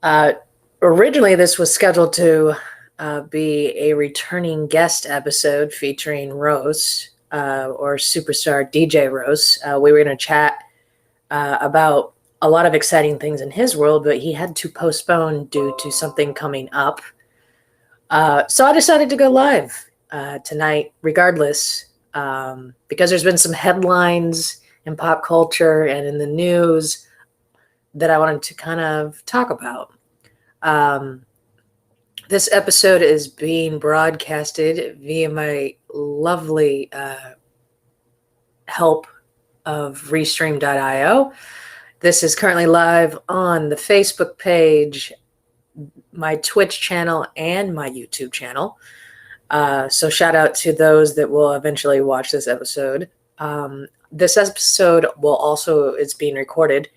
Uh, Originally, this was scheduled to be a returning guest episode featuring Rose, or superstar DJ Rose. We were going to chat about a lot of exciting things in his world, but he had to postpone due to something coming up. So I decided to go live tonight, regardless, because there's been some headlines in pop culture and in the news that I wanted to kind of talk about. Um, this episode is being broadcasted via my lovely help of Restream.io. This is currently live on the Facebook page, my Twitch channel, and my YouTube channel. So shout out to those that will eventually watch this episode. This episode it's being recorded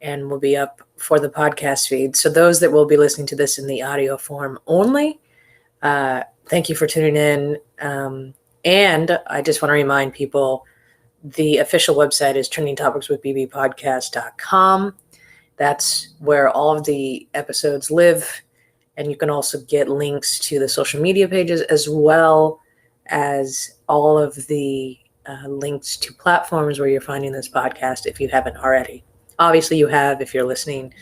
and will be up for the podcast feed. So those that will be listening to this in the audio form only, thank you for tuning in. And I just want to remind people, the official website is trendingtopicswithbbpodcast.com. That's where all of the episodes live. And you can also get links to the social media pages, as well as all of the links to platforms where you're finding this podcast if you haven't already. Obviously, you have if you're listening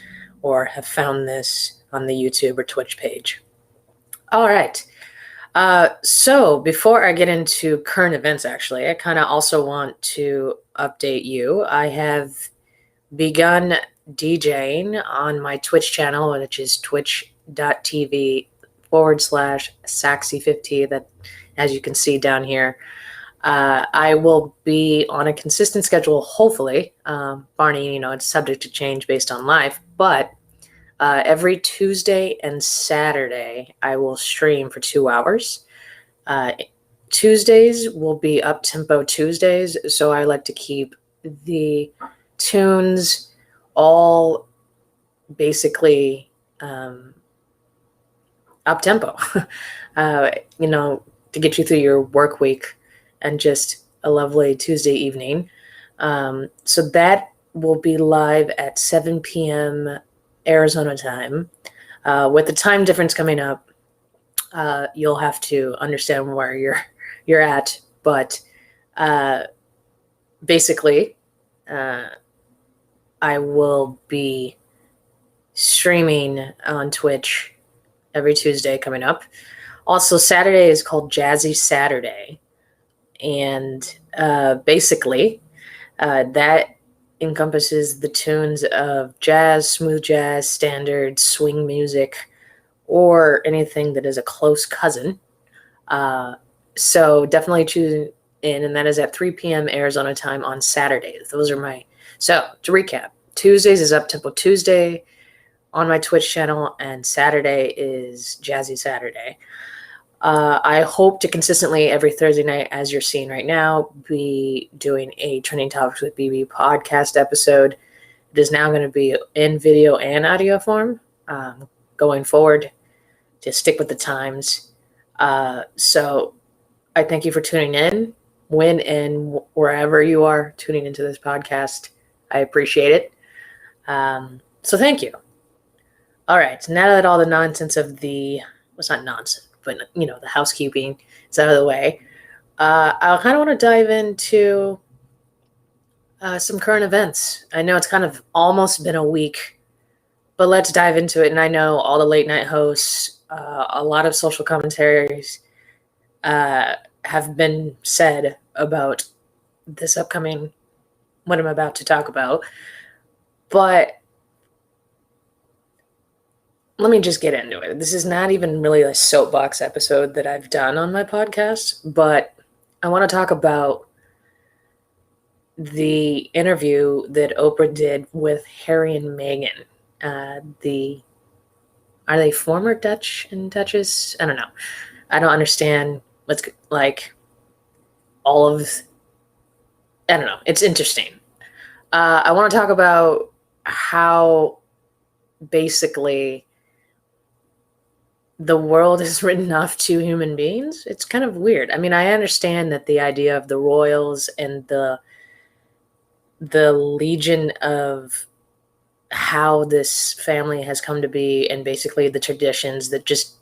or have found this on the YouTube or Twitch page. All right. So before I get into current events, actually, I kind of also want to update you. I have begun DJing on my Twitch channel, which is twitch.tv/Saxy50. That, as you can see down here, I will be on a consistent schedule, hopefully, barring, it's subject to change based on life. But every Tuesday and Saturday, I will stream for 2 hours. Tuesdays will be up-tempo Tuesdays, so I like to keep the tunes all basically up-tempo, to get you through your work week and just a lovely Tuesday evening. So that will be live at 7 p.m. Arizona time. With the time difference coming up, you'll have to understand where you're at. But basically, I will be streaming on Twitch every Tuesday coming up. Also, Saturday is called Jazzy Saturday. And basically, that encompasses the tunes of jazz, smooth jazz, standard, swing music, or anything that is a close cousin. So definitely tune in, and that is at 3 p.m. Arizona time on Saturdays. So to recap, Tuesdays is Up-Tempo Tuesday on my Twitch channel, and Saturday is Jazzy Saturday. I hope to consistently every Thursday night, as you're seeing right now, be doing a Trending Topics with BB podcast episode. It is now going to be in video and audio form going forward, to stick with the times. So I thank you for tuning in, when and wherever you are tuning into this podcast. I appreciate it. So thank you. All right, so now that all the nonsense of it's not nonsense, but the housekeeping is out of the way, I kind of want to dive into some current events. I know it's kind of almost been a week, but let's dive into it. And I know all the late night hosts, a lot of social commentaries have been said about this upcoming, what I'm about to talk about. But let me just get into it. This is not even really a soapbox episode that I've done on my podcast, but I want to talk about the interview that Oprah did with Harry and Meghan. Are they former Dutch and Duchess? I don't know. I don't understand what's like all of. I don't know. It's interesting. I want to talk about how basically the world is written off two human beings. It's kind of weird. I mean, I understand that the idea of the royals and the legion of how this family has come to be, and basically the traditions that just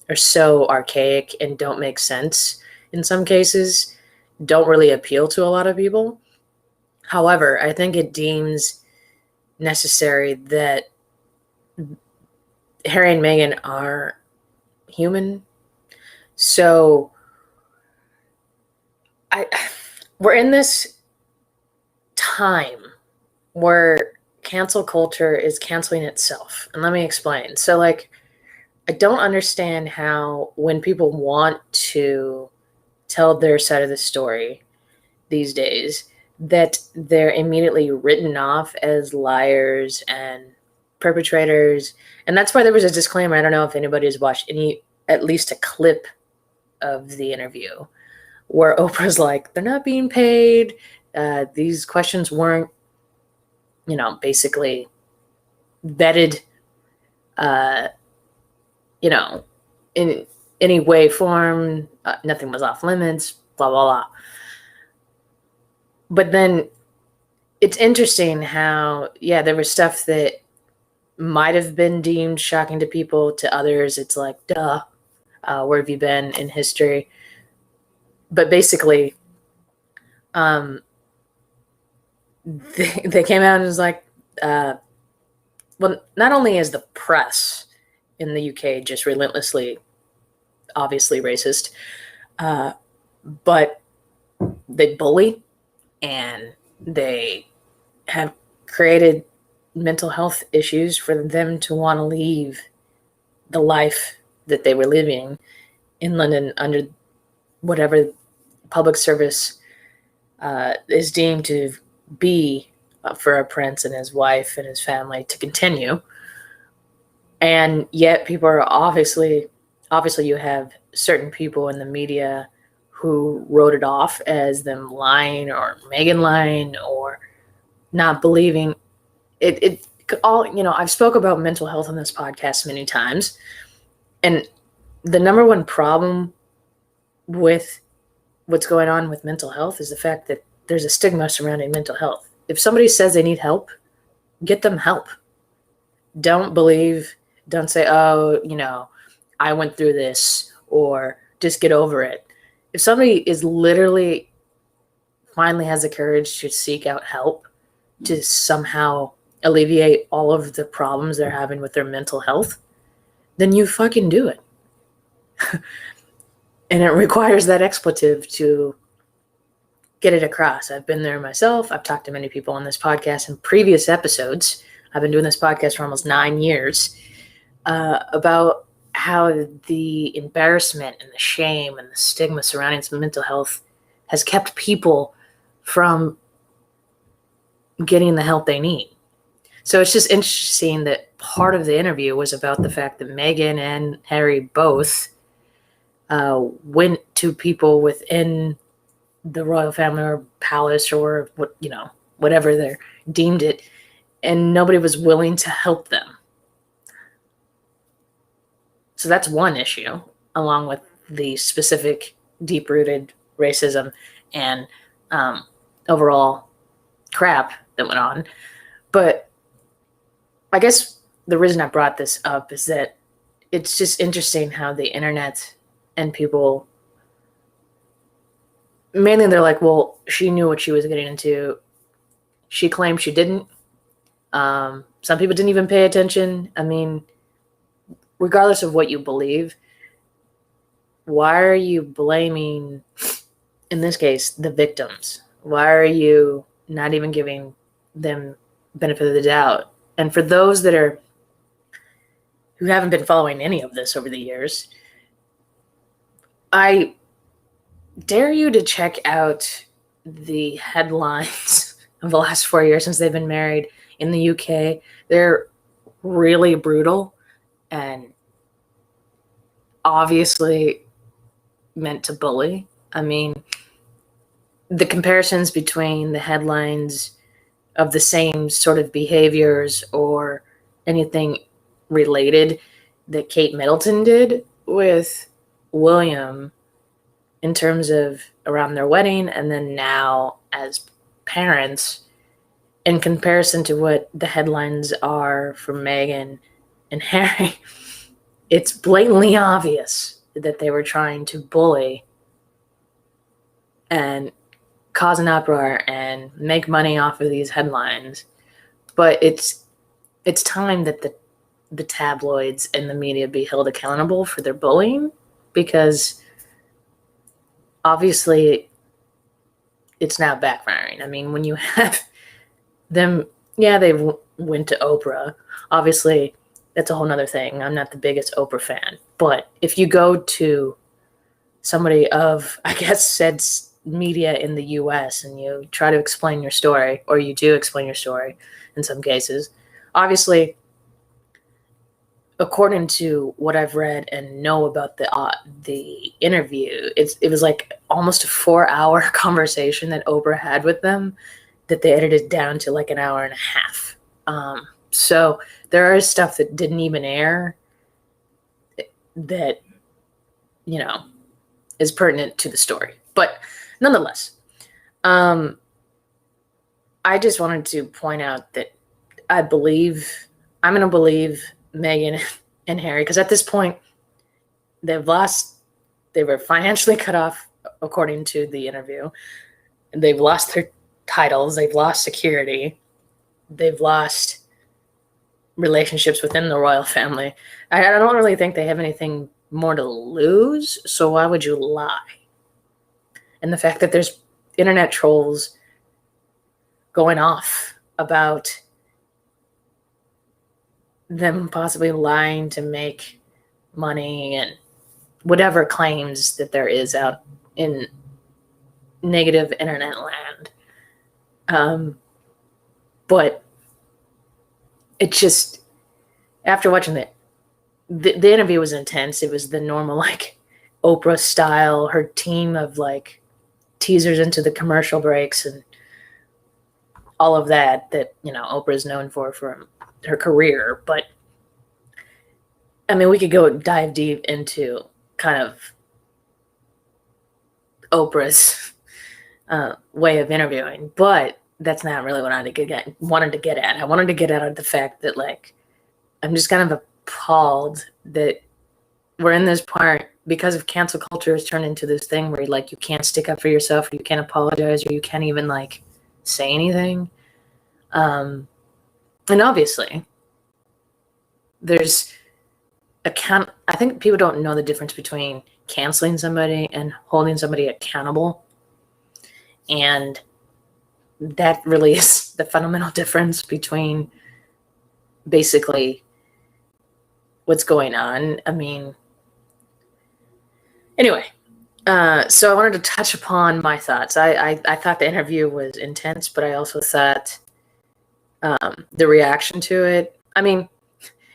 are so archaic and don't make sense in some cases, don't really appeal to a lot of people. However, I think it deems necessary that Harry and Meghan are human. So I we're in this time where cancel culture is canceling itself. And let me explain. So like I don't understand how when people want to tell their side of the story these days that they're immediately written off as liars and perpetrators. And that's why there was a disclaimer. I don't know if anybody has watched any, at least a clip of the interview where Oprah's like, they're not being paid. These questions weren't, basically vetted, uh, in any way, form. Nothing was off limits, blah, blah, blah. But then it's interesting how, there was stuff that might have been deemed shocking to people. To others, it's like, duh, where have you been in history? But basically, they came out and was like, well, not only is the press in the UK just relentlessly, obviously racist, but they bully and they have created mental health issues for them to want to leave the life that they were living in London under whatever public service is deemed to be for a prince and his wife and his family to continue. And yet people are obviously you have certain people in the media who wrote it off as them lying or Meghan lying or not believing it all. I've spoke about mental health on this podcast many times, and the number one problem with what's going on with mental health is the fact that there's a stigma surrounding mental health. If somebody says they need help, get them help. Don't say, oh, I went through this, or just get over it. If somebody is literally finally has the courage to seek out help to somehow alleviate all of the problems they're having with their mental health, then you fucking do it. And it requires that expletive to get it across. I've been there myself. I've talked to many people on this podcast in previous episodes. I've been doing this podcast for almost 9 years, about how the embarrassment and the shame and the stigma surrounding some mental health has kept people from getting the help they need. So it's just interesting that part of the interview was about the fact that Meghan and Harry both went to people within the royal family or palace or whatever they're deemed it, and nobody was willing to help them. So that's one issue, along with the specific deep-rooted racism and overall crap that went on. But I guess the reason I brought this up is that it's just interesting how the internet and people, mainly they're like, well, she knew what she was getting into. She claimed she didn't. Some people didn't even pay attention. I mean, regardless of what you believe, why are you blaming, in this case, the victims? Why are you not even giving them benefit of the doubt? And for those who haven't been following any of this over the years, I dare you to check out the headlines of the last 4 years since they've been married in the UK. They're really brutal and obviously meant to bully. I mean, the comparisons between the headlines of the same sort of behaviors or anything related that Kate Middleton did with William in terms of around their wedding and then now as parents in comparison to what the headlines are for Meghan and Harry, it's blatantly obvious that they were trying to bully and cause an uproar and make money off of these headlines. But it's time that the tabloids and the media be held accountable for their bullying, because obviously it's now backfiring. I mean, when you have them, yeah, they went to Oprah. Obviously, that's a whole nother thing. I'm not the biggest Oprah fan. But if you go to somebody of, I guess, said media in the US and you try to explain your story, or you do explain your story in some cases, obviously, according to what I've read and know about the interview, it was like almost a 4-hour conversation that Oprah had with them that they edited down to like an hour and a half. So there is stuff that didn't even air that, you know, is pertinent to the story. But nonetheless, I just wanted to point out that I'm going to believe Meghan and Harry, because at this point, they were financially cut off, according to the interview. They've lost their titles, they've lost security, they've lost relationships within the royal family. I don't really think they have anything more to lose, so why would you lie? And the fact that there's internet trolls going off about them possibly lying to make money and whatever claims that there is out in negative internet land. But it just, after watching the interview was intense. It was the normal, like, Oprah style, her team of like teasers into the commercial breaks and all of that, you know, Oprah is known for her career. But I mean, we could go dive deep into kind of Oprah's way of interviewing, but that's not really what I wanted to get at. I wanted to get at the fact that, like, I'm just kind of appalled that we're in this part because of cancel culture has turned into this thing where, like, you can't stick up for yourself, or you can't apologize, or you can't even, like, say anything. And obviously, there's I think people don't know the difference between canceling somebody and holding somebody accountable. And that really is the fundamental difference between basically what's going on. I mean, anyway, so I wanted to touch upon my thoughts. I thought the interview was intense, but I also thought the reaction to it, I mean,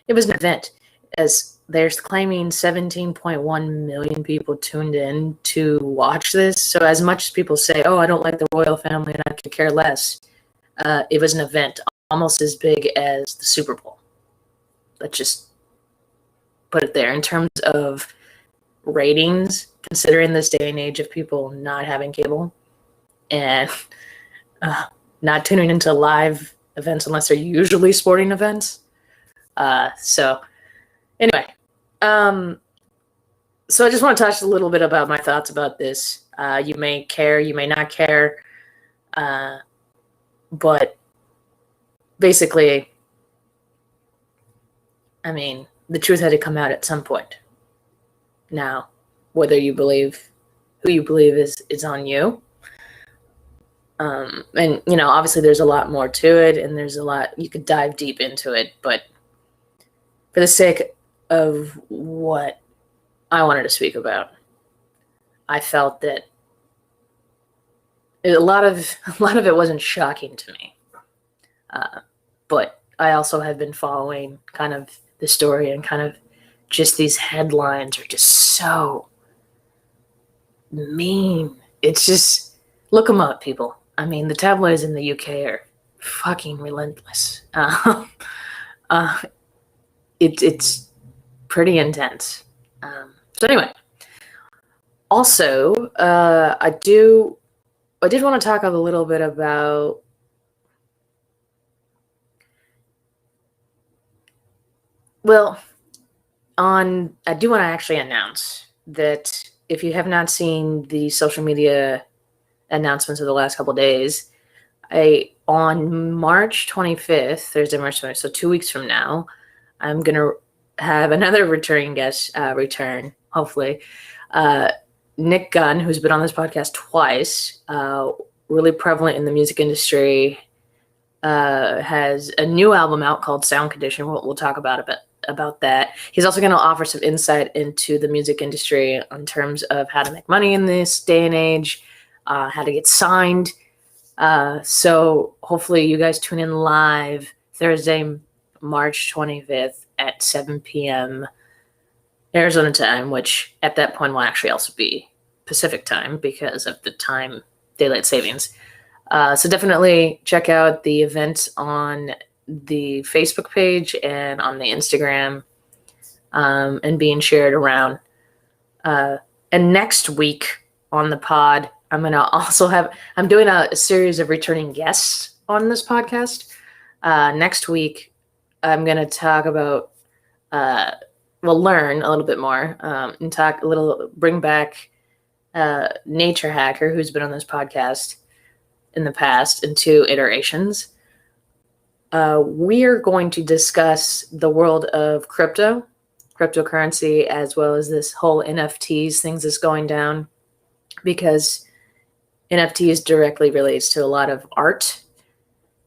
it was an event. As they're claiming 17.1 million people tuned in to watch this. So as much as people say, oh, I don't like the royal family and I could care less, it was an event almost as big as the Super Bowl. Let's just put it there. In terms of ratings, considering this day and age of people not having cable and not tuning into live events unless they're usually sporting events. So anyway, so I just want to touch a little bit about my thoughts about this. You may care, you may not care, but basically, I mean, the truth had to come out at some point. Now, whether you believe who you believe is on you. And, you know, obviously there's a lot more to it, and there's a lot, you could dive deep into it, but for the sake of what I wanted to speak about, I felt that a lot of it wasn't shocking to me. But I also have been following kind of the story, and kind of just these headlines are just so mean. It's just, look them up, people. I mean, the tabloids in the UK are fucking relentless. It's pretty intense. So anyway, also, I did want to talk a little bit about Well, I do want to actually announce that if you have not seen the social media announcements of the last couple of days, on March 25th, Thursday, March 20th, so 2 weeks from now, I'm going to have another returning guest return, hopefully. Nick Gunn, who's been on this podcast twice, really prevalent in the music industry, has a new album out called Sound Condition. We'll talk about that. He's also going to offer some insight into the music industry in terms of how to make money in this day and age, how to get signed. So hopefully you guys tune in live Thursday, March 25th at 7 p.m. Arizona time, which at that point will actually also be Pacific time because of the time daylight savings. So definitely check out the event on the Facebook page and on the Instagram, and being shared around. And next week on the pod, I'm doing a series of returning guests on this podcast. Next week, I'm going to talk about, learn a little bit more, and bring back Nature Hacker, who's been on this podcast in the past in 2 iterations. We are going to discuss the world of cryptocurrency, as well as this whole NFTs things that's going down, because NFTs directly relates to a lot of art,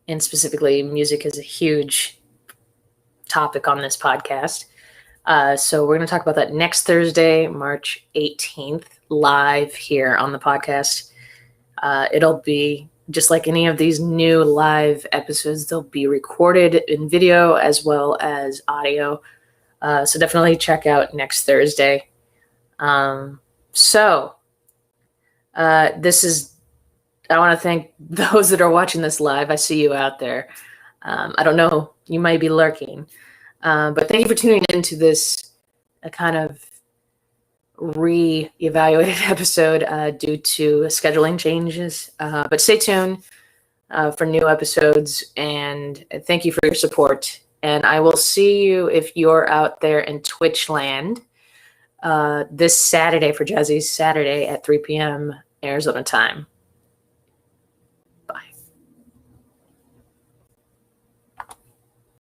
and specifically music is a huge topic on this podcast. So we're going to talk about that next Thursday, March 18th, live here on the podcast. It'll be just like any of these new live episodes. They'll be recorded in video as well as audio. So definitely check out next Thursday. I want to thank those that are watching this live. I see you out there. I don't know, you might be lurking. But thank you for tuning into this kind of re-evaluated episode due to scheduling changes. But stay tuned for new episodes, and thank you for your support. And I will see you if you're out there in Twitch land this Saturday for Jazzy Saturday at 3 p.m. Arizona time.